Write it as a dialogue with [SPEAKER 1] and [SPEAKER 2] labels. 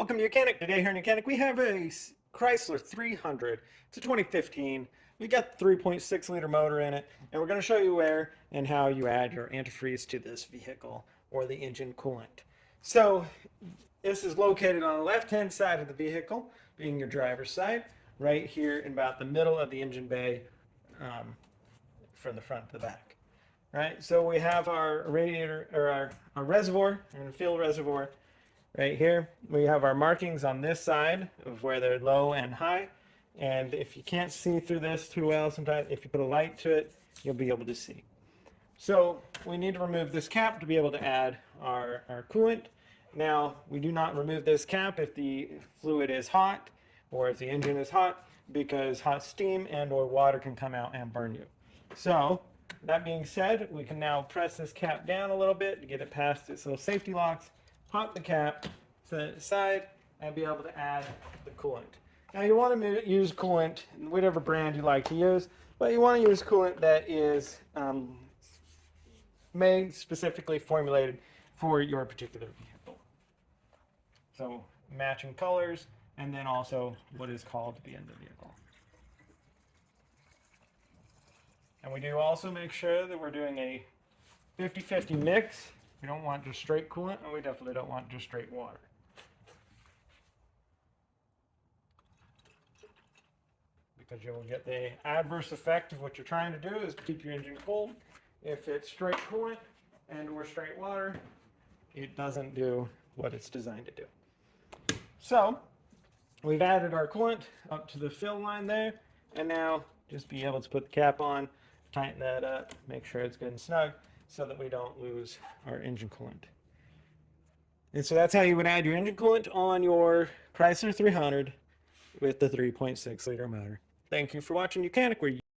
[SPEAKER 1] Welcome to Mechanic. Today here in Mechanic we have a Chrysler 300. It's a 2015. We got the 3.6 liter motor in it, and we're going to show you where and how you add your antifreeze to this vehicle or the engine coolant. So this is located on the left-hand side of the vehicle, being your driver's side, right here in about the middle of the engine bay, from the front to the back. Right, so we have our radiator or our reservoir, our fuel reservoir. Right here, we have our markings on this side of where they're low and high. And if you can't see through this too well, sometimes if you put a light to it, you'll be able to see. So we need to remove this cap to be able to add our coolant. Now, we do not remove this cap if the fluid is hot or if the engine is hot, because hot steam and or water can come out and burn you. So that being said, we can now press this cap down a little bit to get it past its little safety locks. Pop the cap, set it aside, and be able to add the coolant. Now you want to use coolant, whatever brand you like to use, but you want to use coolant that is made specifically formulated for your particular vehicle. So matching colors, and then also what is called to be in the vehicle. And we do also make sure that we're doing a 50-50 mix. We don't want just straight coolant, and we definitely don't want just straight water. Because you will get the adverse effect of what you're trying to do is keep your engine cold. If it's straight coolant and we're straight water, it doesn't do what it's designed to do. So we've added our coolant up to the fill line there, and now just be able to put the cap on, tighten that up, make sure it's good and snug, so that we don't lose our engine coolant. And so that's how you would add your engine coolant on your Chrysler 300 with the 3.6 liter motor. Thank you for watching Mechanic.